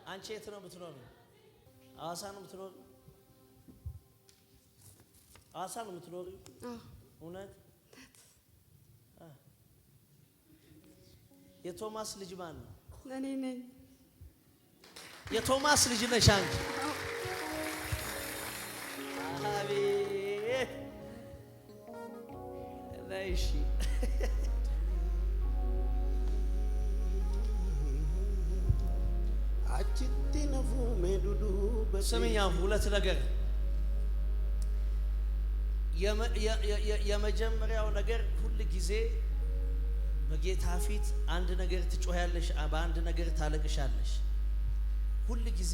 አንቺ የት ነው የምትኖሪው? ሐዋሳ ነው የምትኖሪው? ሐዋሳ ነው የምትኖሪው? እውነት? የቶማስ ልጅ ማን ነው? እኔ ነኝ። የቶማስ ልጅ ነሽ አንቺ? አቤት ነይሽ። ስምኛ ሁለት ነገር። የመጀመሪያው ነገር ሁሉ ጊዜ በጌታ ፊት አንድ ነገር ትጮያለሽ፣ በአንድ ነገር ታለቅሻለሽ። ሁሉ ጊዜ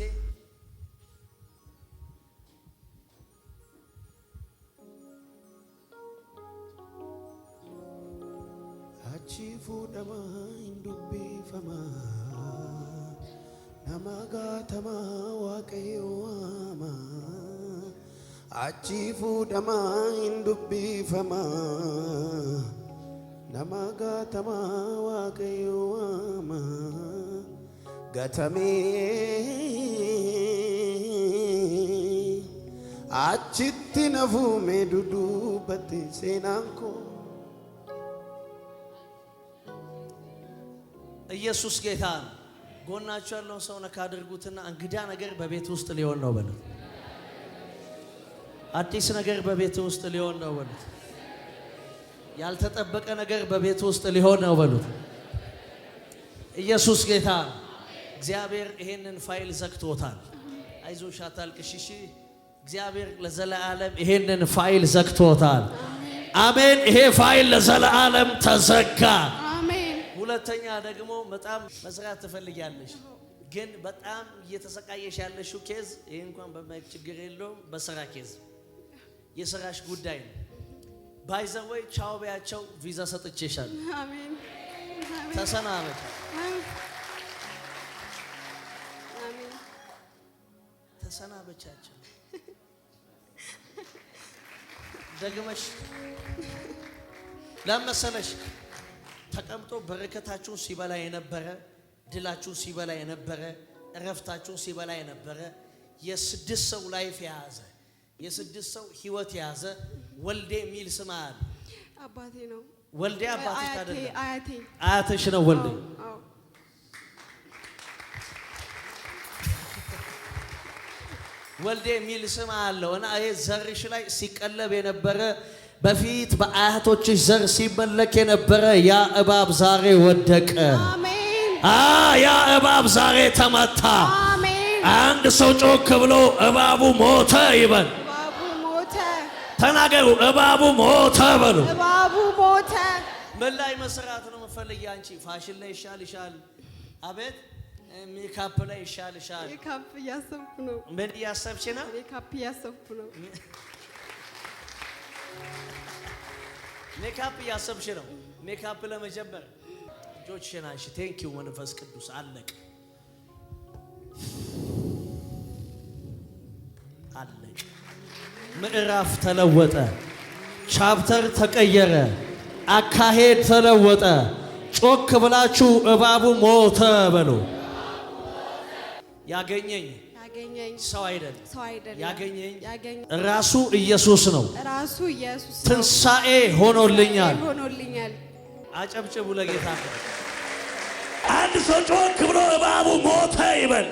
አቺፉ ደማ እንዱቢ ፈማ ናማጋተማ ዋቀዮዋማ አቺፉ ደማ እንዱቢ ፈማ ናማጋተማ ዋቀዮዋማ ገተሜ አቺቲ ነፉሜ ዱዱበቴ ሴናንኮ ኢየሱስ ጌታ ነው። ጎናችሁ ያለውን ሰው ነካ አድርጉትና እንግዳ ነገር በቤት ውስጥ ሊሆን ነው በሉት። አዲስ ነገር በቤት ውስጥ ሊሆን ነው በሉት። ያልተጠበቀ ነገር በቤት ውስጥ ሊሆን ነው በሉት። ኢየሱስ ጌታ ነው። እግዚአብሔር ይሄንን ፋይል ዘግቶታል። አይዞሽ አታልቅሽ። እግዚአብሔር ለዘላለም ይሄንን ፋይል ዘግቶታል። አሜን። ይሄ ፋይል ለዘላለም ተዘጋ። ሁለተኛ ደግሞ በጣም መስራት ትፈልጊያለሽ፣ ግን በጣም እየተሰቃየሽ ያለሽው ኬዝ ይሄ እንኳን በማይክ ችግር የለውም፣ በስራ ኬዝ የስራሽ ጉዳይ ነው። ባይዘወይ ቻው ቢያቸው ቪዛ ሰጥቼሻለሁ። አሜን። ተሰናበች። አሜን። ተሰናበቻቸው። ደግመሽ ለመሰለሽ ተቀምጦ በረከታችሁን ሲበላ የነበረ ድላችሁን ሲበላ የነበረ እረፍታችሁን ሲበላ የነበረ የስድስት ሰው ላይፍ የያዘ የስድስት ሰው ህይወት የያዘ ወልዴ የሚል ስም አለ። አባቴ ነው። ወልዴ አባትሽ አይደለም፣ አያትሽ ነው ወልዴ። ወልዴ የሚል ስም አለው እና ይሄ ዘርሽ ላይ ሲቀለብ የነበረ በፊት በአያቶችሽ ዘር ሲመለክ የነበረ ያ እባብ ዛሬ ወደቀ። አሜን። ያ እባብ ዛሬ ተመታ። አሜን። አንድ ሰው ጮክ ብሎ እባቡ ሞተ ይበል። እባቡ ሞተ። ተናገሩ። እባቡ ሞተ በሉ። እባቡ ሞተ። ምን ላይ መስራት ነው የምትፈልጊ አንቺ? ፋሽን ላይ ይሻልሻል? አቤት ሜካፕ ላይ ይሻልሻል? ሜካፕ እያሰብኩ ነው። ምን እያሰብሽ ነው? ሜካፕ እያሰብኩ ነው። ሜካፕ እያሰብሽ ነው። ሜካፕ ለመጀመር እጆችሽን አንሺ። ቴንኪው መንፈስ ቅዱስ። አለቅ አለቅ። ምዕራፍ ተለወጠ። ቻፕተር ተቀየረ። አካሄድ ተለወጠ። ጮክ ብላችሁ እባቡ ሞተ በሉ። ያገኘኝ ሰው አይደለም፣ ያገኘኝ ራሱ ኢየሱስ ነው። ትንሣኤ ሆኖልኛል። አጨብጭቡ ለጌታ። አንድ ሰው ጮክ ብሎ እባቡ ሞተ ይበል።